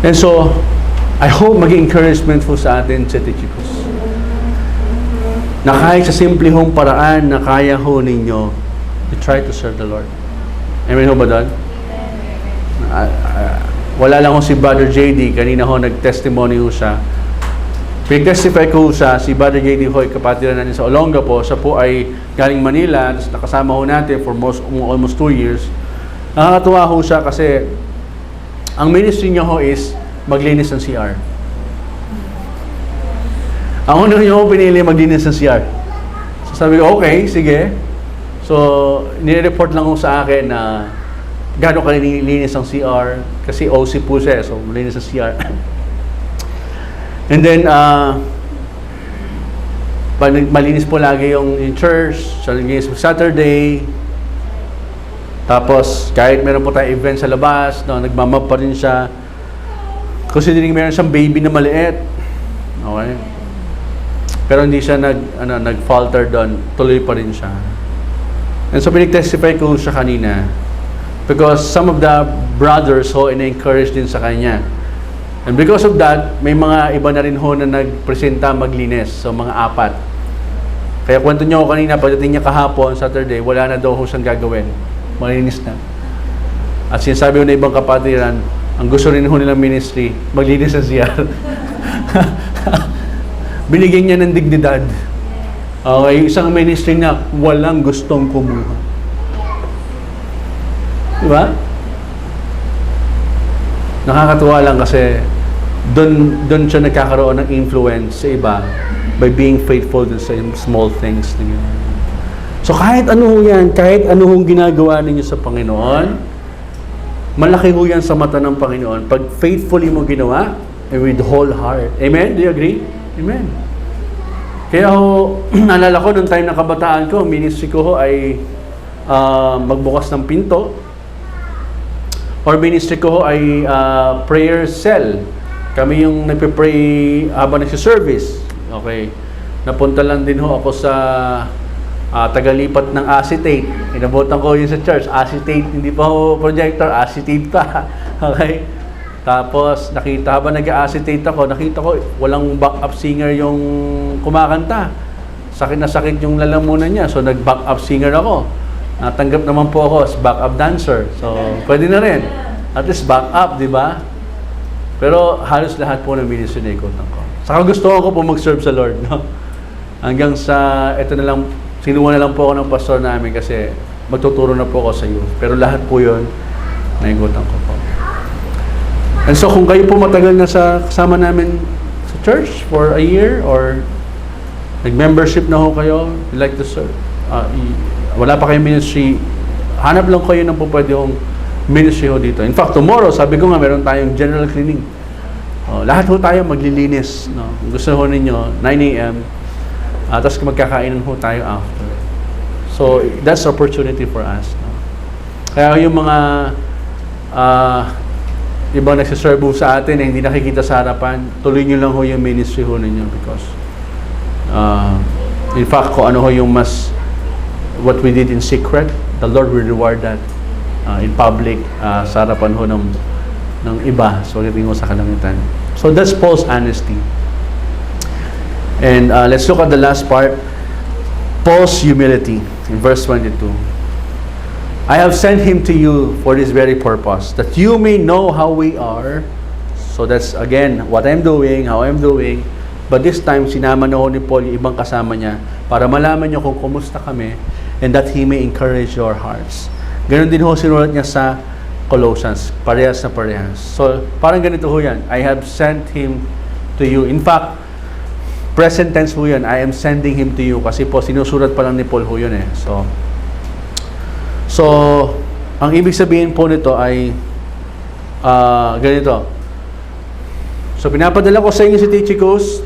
And so, I hope maging encouragement po sa atin sa Tychicus. Na kahit sa simple hong paraan na kaya ho ninyo to try to serve the Lord. Amen ho ba doon? Wala lang ho si Brother JD. Kanina ho nag-testimony ho siya. Pinag-testify ko siya, si Brother JD ho, kapatiran natin sa Olonga po. Siya po ay galing Manila. Nakasama ho natin for almost 2 years. Nakakatuwa ho siya kasi ang ministry niya ho is maglinis ng CR. Ang una niya ho pinili maglinis ng CR. So sabi ko, okay, sige. So, nire-report lang ho sa akin na gano'n ka nilinis ng CR kasi OC po siya, so malinis ng CR. And then, malinis po lagi yung church, so nilinis po Saturday. Tapos, kahit meron po tayong event sa labas, no, nagmamap pa rin siya. Considering meron siyang baby na maliit. Okay? Pero hindi siya nag-falter doon. Tuloy pa rin siya. And so, pinag-testify ko siya kanina. Because some of the brothers ho, ina-encourage din sa kanya. And because of that, may mga iba na rin ho na nagpresenta maglinis. So, mga 4. Kaya kwento niyo ko kanina, pagdating niya kahapon, Saturday, wala na daw ho siyang gagawin. Malinis na. At sinasabi ko na ibang kapatiran, ang gusto rin ho nilang ministry, maglinis sa CR. Binigyan niya ng dignidad. Okay, isang ministry na walang gustong kumuha. Diba? Nakakatuwa lang kasi doon siya nagkakaroon ng influence sa iba by being faithful dun sa small things na yun. So kahit ano ho yan, kahit ano hong ginagawa ninyo sa Panginoon, malaki ho yan sa mata ng Panginoon pag faithfully mo ginawa and with whole heart. Amen? Do you agree? Amen. Kaya ho, naalala ko nung time na kabataan ko, ang ministry ko ho ay magbukas ng pinto. Or ministry ko ho ay prayer cell. Kami yung nagpe-pray habang nagsiservice. Okay. Napunta lang din ho ako sa tagalipat ng acetate. Inabutan ko yun sa church. Acetate, hindi pa ho projector, acetate pa. Okay. Tapos, habang nag-acetate ako, nakita ko walang backup singer yung kumakanta. Sakit na sakit yung lalamunan niya. So, nag-backup singer ako. Natanggap naman po ako as backup dancer. So, pwede na rin. At least backup, di ba? Pero halos lahat po ng ministry na ikutan ko. Saka gusto ko po mag-serve sa Lord, no? Hanggang sa, ito na lang, sinuha na lang po ako ng pastor namin kasi magtuturo na po ako sa youth. Pero lahat po yun, naikutan ko po. And so, kung kayo po matagal na kasama namin sa church for a year or nag-membership na ho kayo, you like to serve, wala pa kayong ministry, hanap lang kayo ng po pwede yung ministry ho dito. In fact, tomorrow, sabi ko nga, meron tayong general cleaning. Lahat ho tayo maglilinis. No? Gusto ho ninyo, 9 a.m. Tapos magkakainan ho tayo after. So, that's opportunity for us. No? Kaya yung mga ibang nagsiserve sa atin na hindi nakikita sa harapan, tuloy nyo lang ho yung ministry ho ninyo because in fact, kung ano ho yung what we did in secret, the Lord will reward that in public sa harapan ho ng iba. So, tingin ko sa kalangitan. So, that's Paul's honesty. And let's look at the last part. Paul's humility in verse 22. I have sent him to you for this very purpose, that you may know how we are. So, that's again, what I'm doing, how I'm doing. But this time, sinama na ho ni Paul yung ibang kasama niya para malaman niyo kung kumusta kami and that he may encourage your hearts. Ganon din ho sinulat niya sa Colossians, parehas na parehas. So, parang ganito ho yan. I have sent him to you. In fact, present tense ho yan. I am sending him to you. Kasi po, sinusulat pa lang ni Paul ho yun eh. So, ang ibig sabihin po nito ay ganito. So, pinapadala ko sa inyo si Tychicus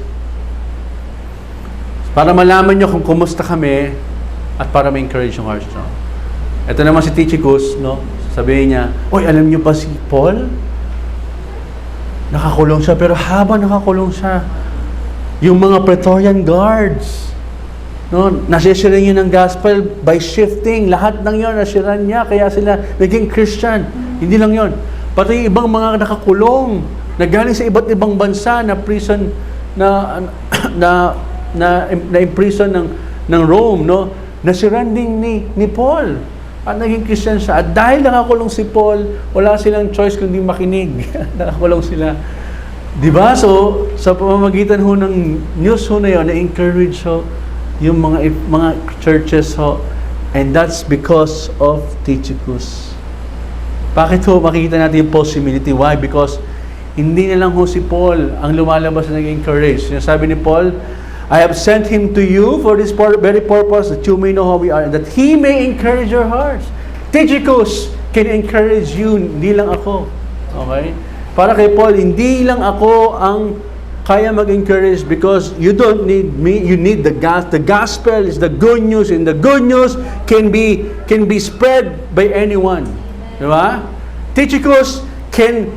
para malaman nyo kung kumusta kami at para ma-encourage yung hearts nyo. Ito naman si Tychicus, no? Sabihin niya, oy, alam niyo pa si Paul? Nakakulong siya, pero habang nakakulong siya, yung mga Praetorian guards, no, nasisira niyo ng gospel by shifting. Lahat ng yon nasiran niya, kaya sila naging Christian. Hindi lang yon. Pati ibang mga nakakulong, nagaling sa iba't ibang bansa na prison, na imprison ng Rome, no? Nasiran din ni Paul. At naging Christian siya. At dahil nakakulong si Paul, wala silang choice kundi makinig. Nakakulong sila. Diba? So, sa pamamagitan ho ng news ho na yun, na-encourage ho yung mga churches ho. And that's because of Tychicus. Bakit ho makikita natin yung Paul's humility? Why? Because hindi na lang ho si Paul ang lumalabas na nag-encourage. Sinasabi ni Paul, I have sent him to you for this very purpose, that you may know how we are, and that he may encourage your hearts. Tychicus can encourage you, hindi lang ako. Okay? Para kay Paul, hindi lang ako ang kaya mag-encourage because you don't need me, you need the gospel. The gospel is the good news, and the good news can be spread by anyone. Di ba? Tychicus can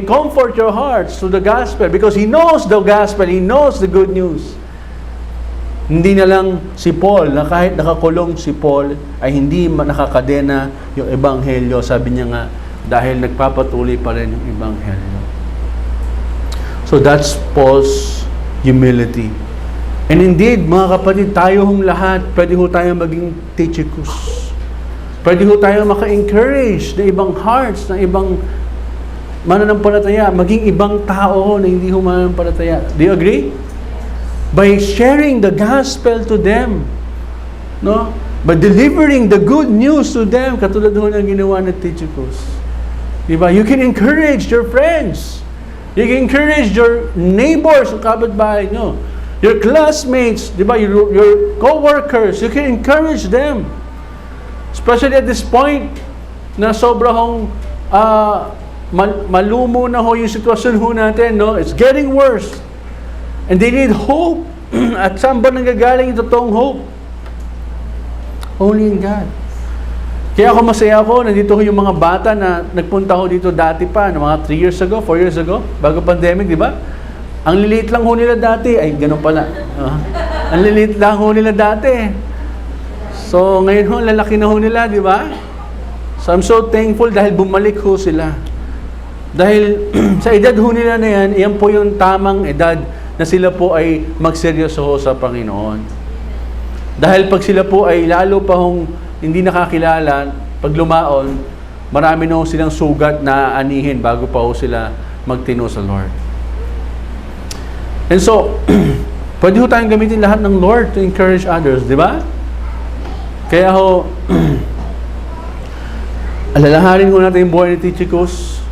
comfort your hearts through the gospel because he knows the gospel, he knows the good news. Hindi na lang si Paul, na kahit nakakulong si Paul, ay hindi nakakadena yung ebanghelyo. Sabi niya nga, dahil nagpapatuloy pa rin yung ebanghelyo. So that's Paul's humility. And indeed, mga kapatid, tayo hong lahat, pwede ho tayo maging Tychicus. Pwede ho tayo maka-encourage na ibang hearts, na ibang mananampalataya, maging ibang tao na hindi ho mananampalataya. Do you agree? By sharing the gospel to them, no? By delivering the good news to them, katulad ho ng ginawa ng Tychicus. Diba? You can encourage your friends. You can encourage your neighbors, yung kapitbahay nyo. Your classmates, diba? Your co-workers, you can encourage them. Especially at this point, na sobrang malumo na ho yung sitwasyon ho natin, no? It's getting worse. And they need hope. At saan ba nanggagaling yung totoong hope? Only in God. Kaya ako masaya ako, nandito ho yung mga bata na nagpunta ho dito dati pa, na mga 3 years ago, 4 years ago, bago pandemic, di ba? Ang liliit lang ho nila dati, ay ganun pala. Ang liliit lang ho nila dati. So ngayon ho, lalaki na ho nila, di ba? So I'm so thankful dahil bumalik ho sila. Dahil sa edad ho nila na yan, iyan po yung tamang edad na sila po ay magseryoso ho sa Panginoon. Dahil pag sila po ay lalo pa hong hindi nakakilala, pag lumaon, marami na ho silang sugat na anihin bago pa ho sila magtino sa Lord. And so, pwede ho tayong gamitin lahat ng Lord to encourage others, di ba? Kaya ho, alalahanin ho natin yung buhay ni Tychicus.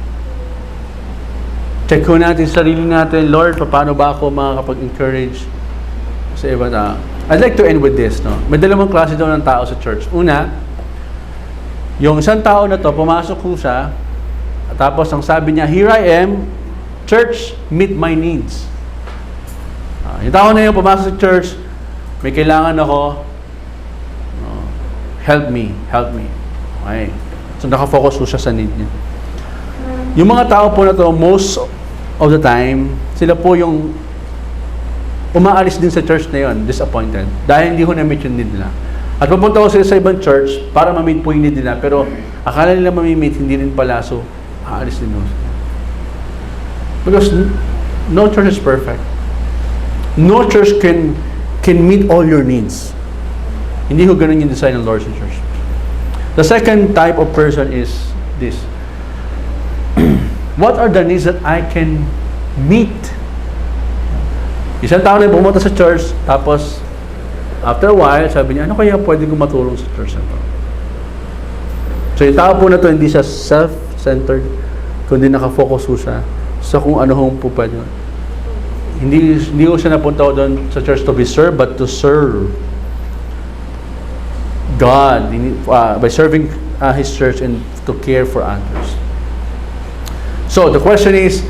Check ho natin sarili natin, Lord, paano ba ako makakapag-encourage sa iba na? I'd like to end with this, no? May dalawang klase daw ng tao sa church. Una, yung isang tao na to, pumasok ho siya, tapos ang sabi niya, here I am, church, meet my needs. Yung tao na yun, pumasok sa church, may kailangan ako, help me. Okay. So nakafocus ho siya sa need niya. Yung mga tao po na to, most of the time, sila po yung umaalis din sa church na yun, disappointed. Dahil hindi ho na-meet yung need nila. At pupunta ko sila sa ibang church para ma-meet po yung need nila, pero akala nila ma-meet, hindi rin pala, so aalis din ho. Because no church is perfect. No church can meet all your needs. Hindi ho ganun yung design ng Lord's Church. The second type of person is this. What are the needs that I can meet? Isang tao na pumunta sa church, tapos after a while, sabi niya, ano kaya pwede kong matulong sa church na to? So yung tao po na to, hindi siya self-centered, kundi nakafocus po siya sa kung ano hong po pwede. Hindi ko siya napunta doon sa church to be served, but to serve God by serving His church and to care for others. So, the question is,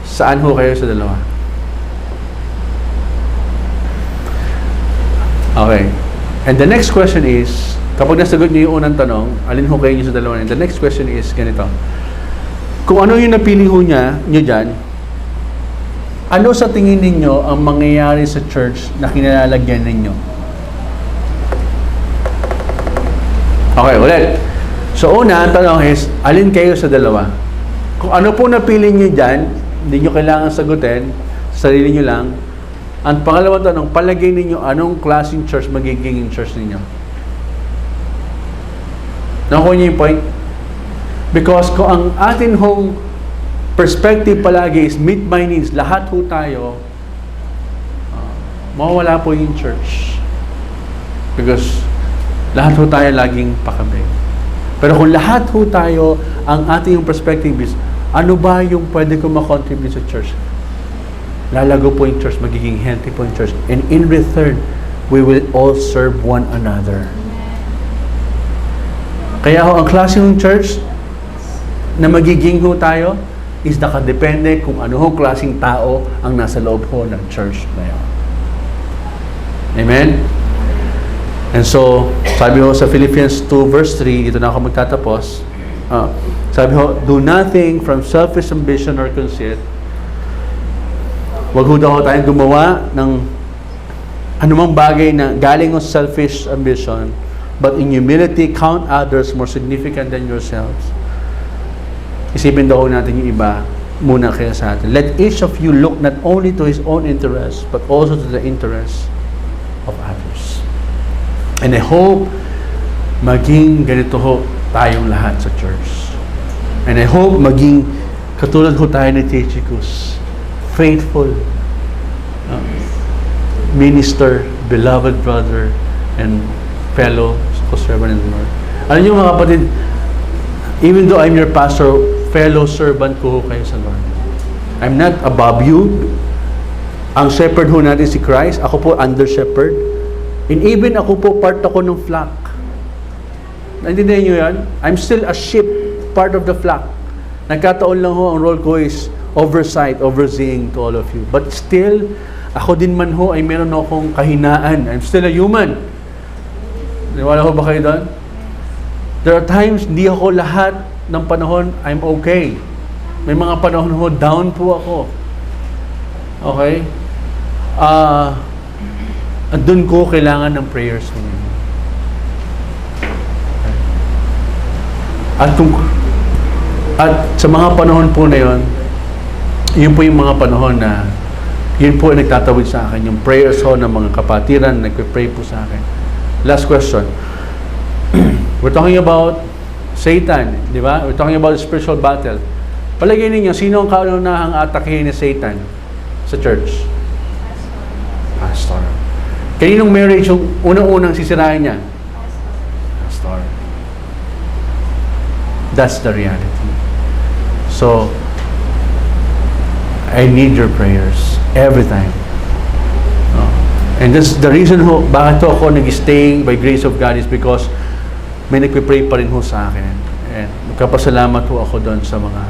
saan ho kayo sa dalawa? Okay. And the next question is, kapag nasagot niyo yung unang tanong, alin ho kayo niyo sa dalawa? And the next question is, ganito. Kung ano yung napili ho niyo dyan, ano sa tingin ninyo ang mangyayari sa church na kinalalagyan ninyo? Okay, ulit. So, una, ang tanong is, alin kayo sa dalawa? Kung ano po napili nyo dyan, hindi nyo kailangan sagutin, sarili nyo lang. Ang pangalawang tanong, palagay ninyo anong klaseng church magiging church ninyo. Nakuha nyo yung point? Because kung ang atin hong perspective palagi is meet my needs, lahat ho tayo, mawawala po yung church. Because lahat ho tayo laging pakabay. Pero kung lahat ho tayo, ang ating perspective is, ano ba yung pwede ko makontribute sa church? Lalago po yung church, magiging healthy po yung church. And in return, we will all serve one another. Kaya ho, ang klase ng church na magiging ho tayo, is nakadepende kung ano hong klaseng tao ang nasa loob ho ng church na yun. Amen? And so, sabi ho sa Philippians 2 verse 3, dito na ako magtatapos. Sabi ho, do nothing from selfish ambition or conceit. Huwag ho daw tayong gumawa ng anumang bagay na galing ho selfish ambition, but in humility, count others more significant than yourselves. Isipin daw natin yung iba muna kaya sa atin. Let each of you look not only to his own interests, but also to the interests of others. And I hope maging ganito ho tayong lahat sa church. And I hope maging katulad ho tayo ni Tychicus, faithful minister, beloved brother, and fellow co-servant in the Lord. Alam niyo mga kapatid, even though I'm your pastor, fellow servant ko ho kayo sa Lord. I'm not above you. Ang shepherd ho natin si Christ. Ako po under shepherd. And even ako po, part ako ng flock. Naintindihan niyo yan? I'm still a sheep, part of the flock. Nagkataon lang ho, ang role ko is oversight, overseeing to all of you. But still, ako din man ho ay meron akong kahinaan. I'm still a human. Wala ho ba kayo doon? There are times, hindi ako lahat ng panahon, I'm okay. May mga panahon ho, down po ako. Okay? Doon ko kailangan ng prayers mo. At sa mga panahon po na yon, yun po yung mga panahon na yun po ay nagtatawid sa akin. Yung prayers ho ng mga kapatiran, nagpe-pray po sa akin. Last question. We're talking about Satan, di ba? We're talking about spiritual battle. Palagay ninyo, sino ang kaunahang atakihin ni Satan sa church? Pastor. Kaninong marriage yung unang-unang sisirain niya? Pastor. That's the reality. So, I need your prayers every time. And that's the reason ho, bakit ako nag-stay by grace of God is because may nagpe-pray pa rin ho sa akin. And magkapasalamat ho ako doon sa mga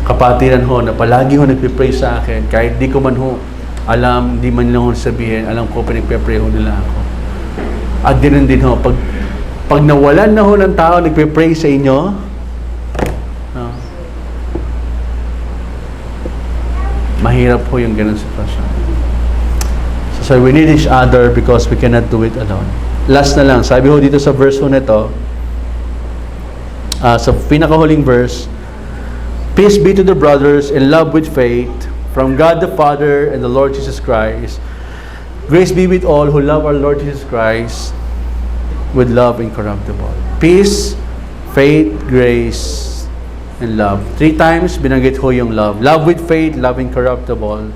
kapatiran ho na palagi ho nagpe-pray sa akin. Kahit di ko man ho alam, di man lang ho sabihin, alam ko pinagpe-pray ho nila ako. At din ho, pag nawalan na ho ng tao nagpe-pray sa inyo, mahirap ho yung ganun sitwasyon. So we need each other because we cannot do it alone. Last na lang, sabi ho dito sa verse 1 nito, sa pinakahuling verse, peace be to the brothers in love with faith, from God the Father and the Lord Jesus Christ. Grace be with all who love our Lord Jesus Christ with love incorruptible. Peace, faith, grace, and love. 3 times binanggit ho yung love. Love with faith, love incorruptible,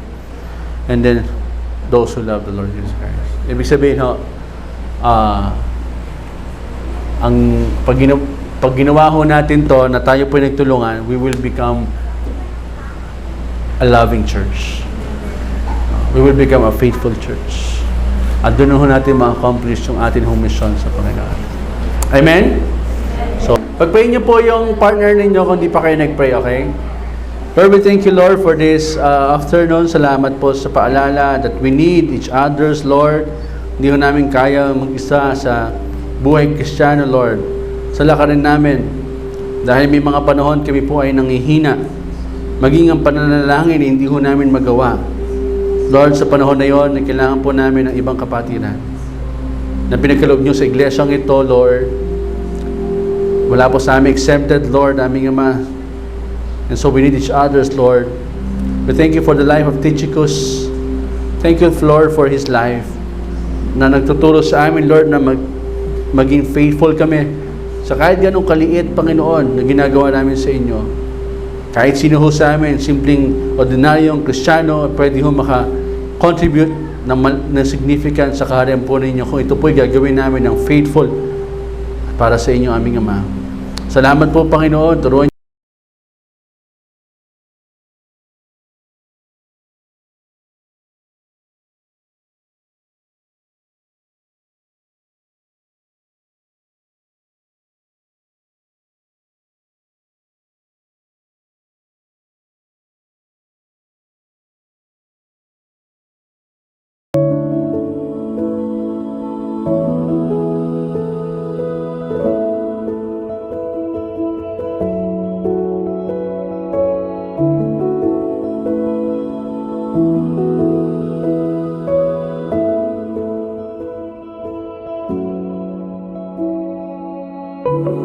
and then those who love the Lord Jesus Christ. Ibig sabihin ho, pag ginawa ho natin to, na tayo po nagtulungan, we will become a loving church. We will become a faithful church. At doon ho natin ma-accomplish yung ating home mission sa Panginoon. Amen? So, pag-pray niyo po yung partner ninyo kung di pa kayo nag-pray, okay? Lord, we thank you, Lord, for this afternoon. Salamat po sa paalala that we need each other's, Lord. Hindi ho namin kaya mag-isa sa buhay Kristiyano, Lord. Sa lakarin namin. Dahil may mga panahon kami po ay nanghihina. Maging ang pananalangin, hindi ho namin magawa. Lord, sa panahon na yon, kailangan po namin ng ibang kapatiran. Na pinagkaloob nyo sa iglesyang ito, Lord. Wala po sa amin exempted, Lord, aming Ama. And so we need each other's, Lord. We thank you for the life of Tychicus. Thank you, Lord, for his life. Na nagtuturo sa amin, Lord, na maging faithful kami sa kahit ganong kaliit, Panginoon, na ginagawa namin sa inyo. Kahit sino ho sa amin, simpleng ordinaryong Kristiyano, pwede ho maka-contribute na significant sa kaharian po ninyo kung ito po'y gagawin namin ng faithful para sa inyo, aming Ama. Salamat po, Panginoon. Turuan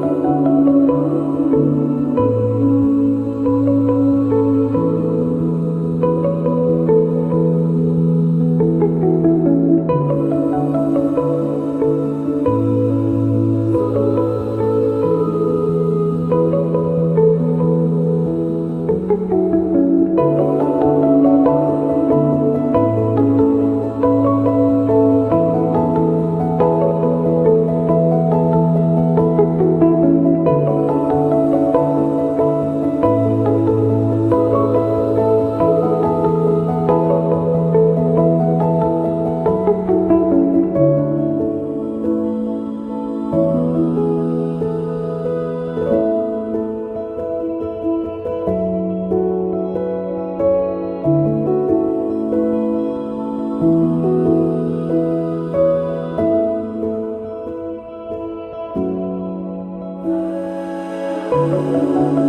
Thank you.